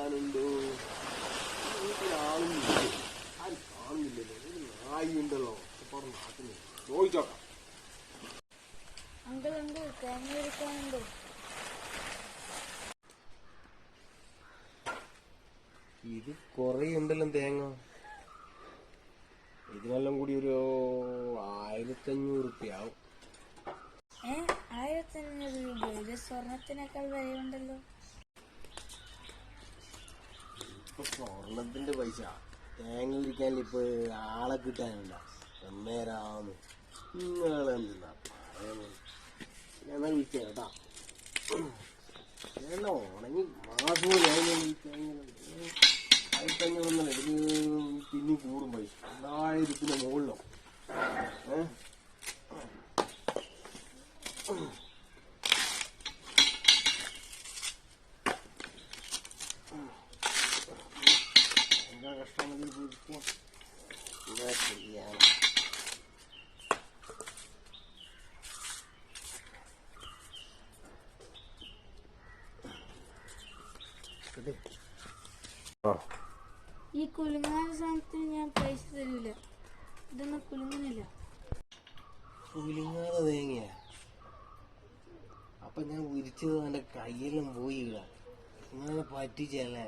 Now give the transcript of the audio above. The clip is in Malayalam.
വരാനുണ്ടോ? വീട്ടിലാളും ആരും കാണുന്നില്ലല്ലോ. ഒരു നായി ഉണ്ടല്ലോ നാട്ടിൽ ചോദിച്ചോക്കാം. അങ്കിൾ അങ്കിൾ തേങ്ങ എടുക്കാനുണ്ടോ? ഇത് കൊറേ ഉണ്ടല്ലോ തേങ്ങ. ഇതിനെല്ലാം കൂടി ഒരു 1500 റുപ്യ ആവും. 1500 രൂപ? ഇത് സ്വർണത്തിനേക്കാൾ വിലയുണ്ടല്ലോ. ഇപ്പൊ സ്വർണത്തിന്റെ പൈസ തേങ്ങ വിരിക്കാൻ ഇപ്പൊ ആളെ കിട്ടാനില്ല. എന്നേരാന്ന് നിങ്ങളെന്താ ഞാൻ വിളിച്ച കേട്ടാ. ഉണങ്ങി മാസവും തേങ്ങ 1500 ഇതിന് പിന്നെ കൂടും പൈസ. 1000 മുകളിലോ. എന്താ കഷ്ടം എന്താ ചെയ്യാൻ? ഈ കുലുങ്ങാൻ സാധനത്തിന് ഞാൻ പൈസ തരില്ല. ഇതൊന്നും കുലുങ്ങുന്നില്ല. കുലുങ്ങാതെ തേങ്ങയാ? അപ്പൊ ഞാൻ വിരിച്ചത് എന്റെ കയ്യെല്ലാം പോയി. ഇങ്ങനെ പറ്റിച്ചല്ലേ?